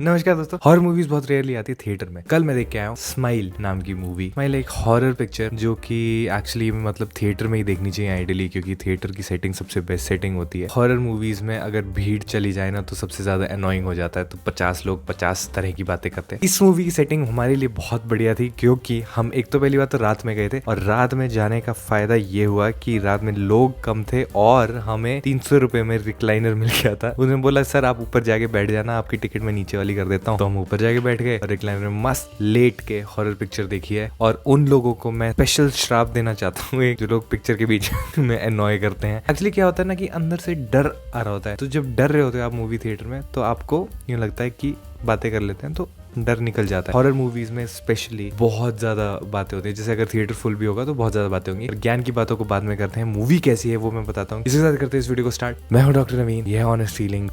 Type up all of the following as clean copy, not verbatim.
नमस्कार दोस्तों, horror movies बहुत रेयरली आती है थिएटर में। कल मैं देख के आया हूँ स्माइल नाम की मूवी। स्माइल एक हॉरर पिक्चर जो कि एक्चुअली मतलब थिएटर में ही देखनी चाहिए आइडियली, क्योंकि थिएटर की सेटिंग सबसे बेस्ट सेटिंग होती है। हॉरर मूवीज में अगर भीड़ चली जाए ना तो सबसे ज्यादा अनोइंग हो जाता है, तो 50 लोग 50 तरह की बातें करते हैं। इस मूवी की सेटिंग हमारे लिए बहुत बढ़िया थी, क्योंकि हम एक तो पहली बात तो रात में गए थे, और रात में जाने का फायदा ये हुआ कि रात में लोग कम थे और हमें 300 रुपए में रिक्लाइनर मिल गया था। उन्होंने बोला सर आप ऊपर जाके बैठ जाना, आपकी टिकट में नीचे वाली कर देता हूँ। तो हम ऊपर जाके बैठ गए और रिक्लाइनर में मस्त लेट के हॉरर पिक्चर देखी है। और उन लोगों को मैं स्पेशल श्राप देना चाहता हूँ जो लोग पिक्चर के बीच में एनॉय करते हैं। एक्चुअली क्या होता है ना कि अंदर से डर आ रहा होता है, तो जब डर रहे होते हैं आप मूवी थिएटर में तो आपको यूँ लगता है कि बातें कर लेते हैं तो डर निकल जाता है। हॉरर मूवीज में स्पेशली बहुत ज्यादा बातें होती है, जैसे अगर थिएटर फुल भी होगा तो बहुत ज्यादा बातें होंगी। ज्ञान की बातों को बाद में करते हैं, मूवी कैसी है वो मैं बताता हूँ। इसी के साथ करते हैं इस वीडियो को स्टार्ट। मैं हूँ डॉक्टर नवीन, ये है ऑनेस्ट फीलिंग।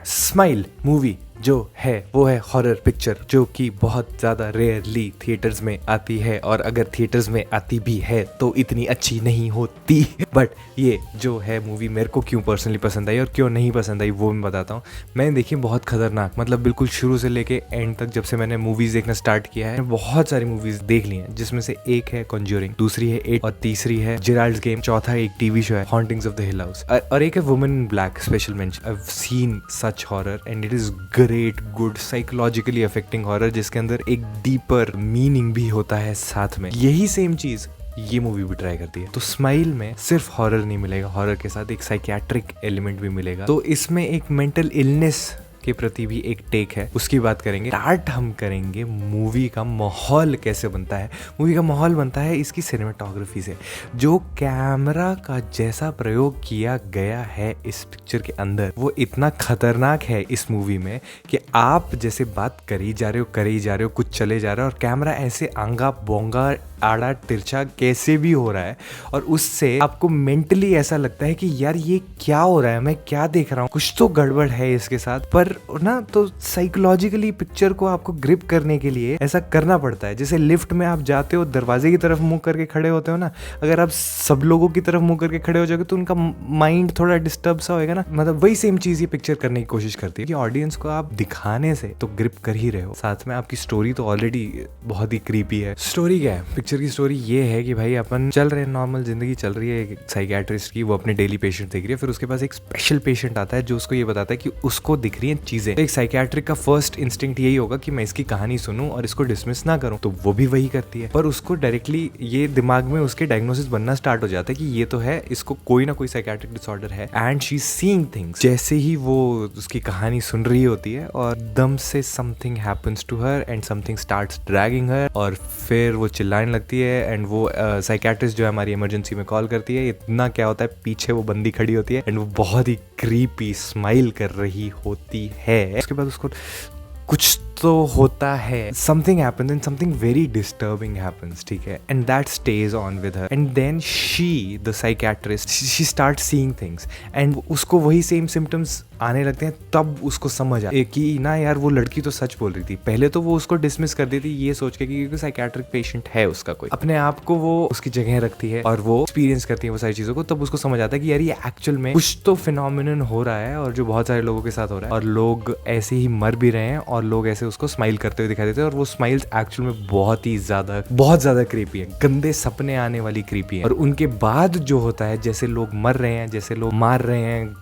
स्माइल मूवी जो है वो है हॉरर पिक्चर जो कि बहुत ज्यादा रेयरली थिएटर्स में आती है, और अगर थिएटर्स में आती भी है तो इतनी अच्छी नहीं होती। बट ये जो है मूवी मेरे को क्यों पर्सनली पसंद आई और क्यों नहीं पसंद आई वो मैं बताता हूँ। मैंने देखी बहुत खतरनाक, मतलब बिल्कुल शुरू से लेके एंड तक। जब से मैंने मूवीज देखना स्टार्ट किया है बहुत सारी मूवीज देख ली हैं, जिसमें से एक है कॉन्ज्यूरिंग, दूसरी है इट, और तीसरी है जेराल्ड्स गेम, चौथा एक टीवी शो है hauntings of the hill house, और एक है women in black special mention. I have seen such horror and it is great, good, psychologically affecting horror, जिसके अंदर एक डीपर मीनिंग भी होता है साथ में। यही सेम चीज ये मूवी भी ट्राई करती है। तो स्माइल में सिर्फ हॉरर नहीं मिलेगा, हॉरर के साथ एक साइकियाट्रिक एलिमेंट भी मिलेगा। तो इसमें एक मेंटल इलनेस के प्रति भी एक टेक है, उसकी बात करेंगे। स्टार्ट हम करेंगे मूवी का माहौल कैसे बनता है। मूवी का माहौल बनता है इसकी सिनेमेटोग्राफी से। जो कैमरा का जैसा प्रयोग किया गया है इस पिक्चर के अंदर वो इतना खतरनाक है इस मूवी में कि आप जैसे बात करी जा रहे हो, कुछ चले जा रहा है और कैमरा ऐसे आंगा बोंगा आड़ा तिरछा कैसे भी हो रहा है, और उससे आपको मेंटली ऐसा लगता है कि यार ये क्या हो रहा है, मैं क्या देख रहा हूँ, कुछ तो गड़बड़ है इसके साथ। पर ना तो साइकोलॉजिकली पिक्चर को आपको ग्रिप करने के लिए ऐसा करना पड़ता है। जैसे लिफ्ट में आप जाते हो, दरवाजे की तरफ मुंह करके खड़े होते हो ना, अगर आप सब लोगों की तरफ मुंह करके खड़े हो जाओगे तो उनका माइंड थोड़ा डिस्टर्ब सा होगा ना। मतलब वही सेम चीज ये पिक्चर करने की कोशिश करती है कि ऑडियंस को आप दिखाने से तो ग्रिप कर ही रहे हो, साथ में आपकी स्टोरी तो ऑलरेडी बहुत ही क्रीपी है। स्टोरी क्या है पिक्चर की? स्टोरी ये है कि भाई अपन चल रहे हैं, नॉर्मल जिंदगी चल रही है एक साइकियाट्रिस्ट की, वो अपने डेली पेशेंट देख रही है। फिर उसके पास एक स्पेशल पेशेंट आता है जो उसको ये बताता है कि उसको दिख रही है चीजें। तो एक साइकियाट्रिक का फर्स्ट इंस्टिंक्ट यही होगा कि मैं इसकी कहानी सुनूं और इसको डिसमिस ना करूं, तो वो भी वही करती है। पर उसको डायरेक्टली ये दिमाग में उसके डायग्नोसिस बनना स्टार्ट हो जाता है कि ये तो है, इसको कोई ना कोई साइकियाट्रिक डिसऑर्डर है, and she is seeing things. जैसे ही वो उसकी कहानी सुन रही होती है और दम से something happens to her and something starts dragging her, और फिर वो चिल्लाने लगती है एंड वो साइकियाट्रिस्ट जो है हमारी इमरजेंसी में कॉल करती है। इतना क्या होता है, पीछे वो बंदी खड़ी होती है एंड वो बहुत ही क्रीपी स्माइल कर रही होती है। उसके बाद उसको कुछ तो होता है, something happens and something very disturbing happens, ठीक है, and that stage on with her, and then she the psychiatrist she start seeing things, and उसको वही सेम सिम्टम्स आने लगते हैं। तब उसको समझ आए कि ना यार वो लड़की तो सच बोल रही थी। पहले तो वो उसको डिसमिस कर देती ये सोच के कि साइकियाट्रिक पेशेंट है उसका कोई, अपने आप को वो उसकी जगह रखती है और वो एक्सपीरियंस करती है वो सारी चीजों को। तब उसको समझ आता है कि यार ये एक्चुअल में कुछ तो फिनोमिनन हो रहा है, और जो बहुत सारे लोगों के साथ हो रहा है, और लोग ऐसे ही मर भी रहे हैं और लोग ऐसे उसको स्माइल करते हुए दिखाई देते हैं। और वो स्माइल्स एक्चुअल में बहुत ज्यादा क्रीपी है, गंदे सपने आने वाली क्रीपी है। और उनके बाद जो होता है, जैसे लोग मर रहे हैं, जैसे लोग मार रहे हैं,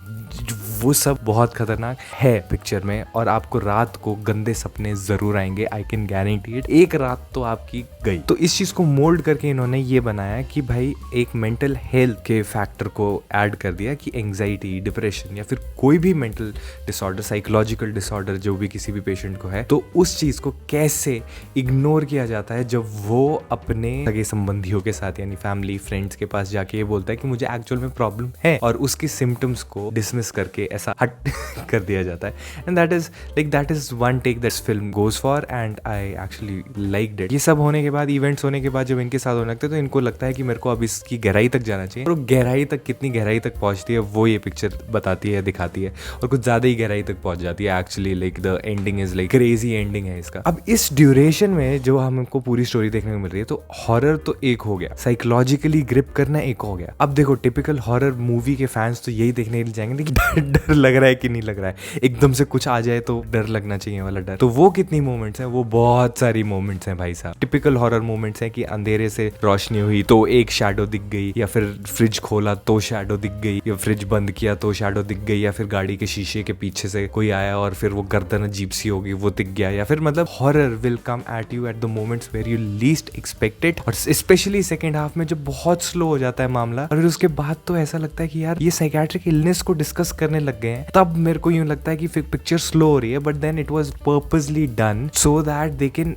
वो सब बहुत खतरनाक है पिक्चर में। और आपको रात को गंदे सपने जरूर आएंगे, आई कैन गारंटी इट। एक रात तो आपकी गई। तो इस चीज को मोल्ड करके इन्होंने ये बनाया कि भाई एक मेंटल हेल्थ के फैक्टर को ऐड कर दिया कि एंजाइटी, डिप्रेशन या फिर कोई भी मेंटल डिसऑर्डर, साइकोलॉजिकल डिसऑर्डर जो भी किसी भी पेशेंट को है, तो उस चीज को कैसे इग्नोर किया जाता है जब वो अपने सगे संबंधियों के साथ यानी फैमिली फ्रेंड्स के पास जाके ये बोलता है कि मुझे एक्चुअल में प्रॉब्लम है, और उसके सिम्टम्स को डिसमिस करके ऐसा हट कर दिया जाता है, and that is one take that film goes for, and I actually liked it. ये सब होने के बाद, इवेंट्स होने के बाद जब इनके साथ होने लगते हैं तो इनको लगता है कि मेरे को अब इसकी गहराई तक जाना चाहिए, और गहराई तक, कितनी गहराई तक पहुंचती है वो ये पिक्चर बताती है, दिखाती है, और कुछ ज्यादा ही गहराई तक पहुंच जाती है actually. Like the ending is like crazy ending है इसका। अब इस ड्यूरेशन में जो हमको पूरी स्टोरी देखने को मिल रही है, तो हॉरर तो एक हो गया, साइकोलॉजिकली ग्रिप करना एक हो गया। अब देखो टिपिकल हॉरर मूवी के फैंस तो यही देखने के लिए जाएंगे कि डर लग रहा है कि नहीं लग रहा है, एकदम से कुछ आ जाए तो डर लगना चाहिए वाला डर। तो वो कितनी मोमेंट्स हैं, वो बहुत सारी मोमेंट्स हैं भाई साहब। टिपिकल हॉरर मोमेंट्स हैं कि अंधेरे से रोशनी हुई तो एक शैडो दिख गई, या फिर फ्रिज खोला तो शैडो दिख गई, या फ्रिज बंद किया तो शैडो दिख गई, या फिर गाड़ी के शीशे के पीछे से कोई आया और फिर वो गर्दन अजीब सी होगी वो दिख गया, या फिर मतलब horror will come at you at the moments where you least expected, और स्पेशली सेकंड हाफ में जब बहुत स्लो हो जाता है मामला, और फिर उसके बाद तो ऐसा लगता है कि यार ये साइकियाट्रिक इलनेस को डिस्कस करने लग गए हैं। तब मेरे को यूं लगता है कि पिक्चर स्लो हो रही है, but then it was purposely done so that they can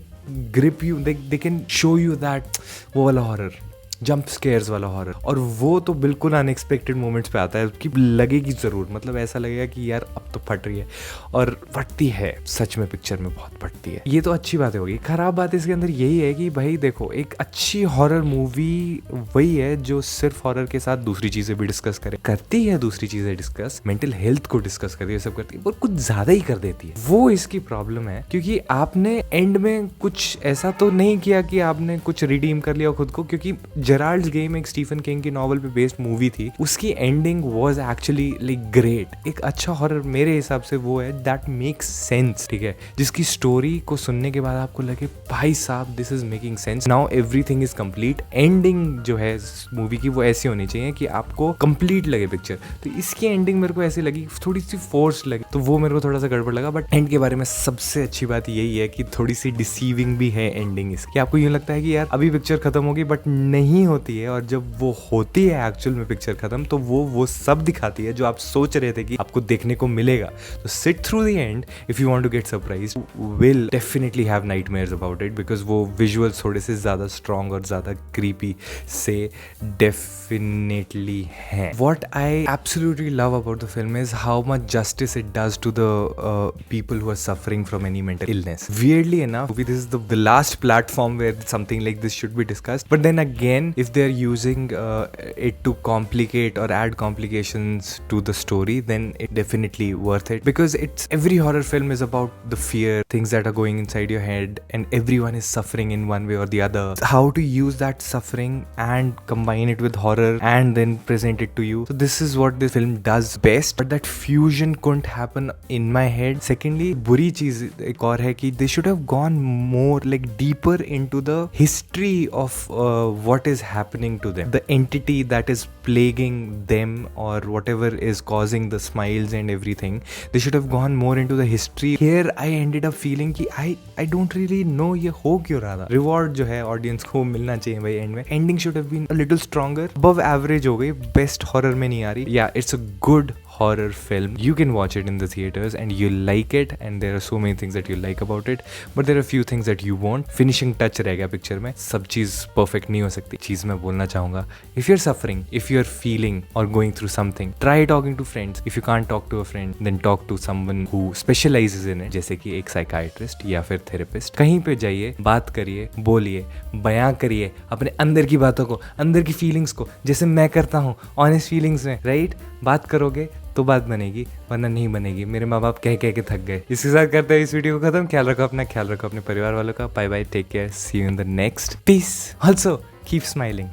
grip you, they can show you that वो वाला हॉरर, जंप स्केयर्स वाला हॉरर। और वो तो बिल्कुल अनएक्सपेक्टेड मोमेंट्स पे आता है कि लगेगी ज़रूर, मतलब ऐसा लगेगा कि यार अब तो फट रही है, और फटती है सच में, पिक्चर में बहुत फटती है। ये तो अच्छी बात होगी। खराब बात इसके अंदर यही है कि भाई देखो, एक अच्छी हॉरर मूवी वही है जो सिर्फ हॉरर के साथ दूसरी चीज़ें भी डिस्कस करती है, दूसरी चीज़ें डिस्कस, मेंटल हेल्थ को डिस्कस करती है, सब करती है, और कुछ ज़्यादा ही कर देती है। वो इसकी प्रॉब्लम है, क्योंकि आपने एंड में कुछ ऐसा तो नहीं किया कि आपने कुछ रिडीम कर लिया खुद को, क्योंकि जेराल्ड्स गेम एक स्टीफन किंग की नॉवल पे बेस्ड मूवी थी, उसकी ending was actually like great. एक अच्छा हॉरर मेरे हिसाब से वो है दैट मेक्स सेंस, ठीक है, जिसकी स्टोरी को सुनने के बाद आपको लगे भाई साहब this is making sense, now everything is complete. Ending जो है मूवी की वो ऐसी होनी चाहिए कि आपको कंप्लीट लगे पिक्चर। तो इसकी एंडिंग मेरे को ऐसी लगी, थोड़ी सी फोर्स लगी, तो वो मेरे को थोड़ा सा गड़बड़ लगा। बट एंड के बारे में सबसे अच्छी बात यही है कि थोड़ी सी डिसीविंग भी है एंडिंग इसकी। आपको यूं लगता है कि यार अभी पिक्चर खत्म होगी, बट नहीं होती है, और जब वो होती है एक्चुअल में पिक्चर खत्म, तो वो सब दिखाती है जो आप सोच रहे थे कि आपको देखने को मिलेगा। तो sit through the end if you want to get surprised, will definitely have nightmares about it, because वो विजुअल्स थोड़े से ज्यादा स्ट्रॉन्ग और ज्यादा क्रीपी से डेफिनेटली हैं। What I absolutely love about the film is how much justice it does to the people who are suffering from any mental illness. Weirdly enough, this is the last platform where something like this should be discussed. But then again, if they're using it to complicate or add complications to the story, then it definitely worth it. Because every horror film is about the fear, things that are going inside your head, and everyone is suffering in one way or the other. How to use that suffering and combine it with horror and then present it to you. So this is what this film does best. But that fusion couldn't happen in my head. Secondly, बुरी चीज एक और है कि they should have gone more like deeper into the history of what is happening to them, the entity that is plaguing them or whatever is causing the smiles and everything. They should have gone more into the history. Here I ended up feeling कि I don't really know ये हो क्यों रहा था। Reward जो है audience को मिलना चाहिए भाई एंड में। Ending should have been a little stronger. Above average हो गई, बेस्ट हॉरर में नहीं आ रही। Yeah, it's a good horror film. You can watch it in the theaters and you'll like it, and there are so many things that you like about it, but there are a few things that you won't. Finishing touch रह गया picture में, सब चीज़ perfect नहीं हो सकती। चीज़ मैं बोलना चाहूँगा, if you're suffering, if you're feeling or going through something, try talking to friends. If you can't talk to a friend, then talk to someone who specializes in it, जैसे कि एक psychiatrist या फिर therapist. कहीं पे जाइए, बात करिए, बोलिए, बयां करिए अपने अंदर की बातों को, अंदर की फीलिंग्स को, जैसे मैं करता हूँ ऑनेस्ट फीलिंग्स में, राइट? बात करोगे तो बात बनेगी, वरना नहीं बनेगी। मेरे माँ बाप कह के थक गए। इसके साथ करते हैं इस वीडियो को खत्म। ख्याल रखो अपना, ख्याल रखो अपने परिवार वालों का। Bye bye, take care, see you in the next. Piece. Also keep smiling.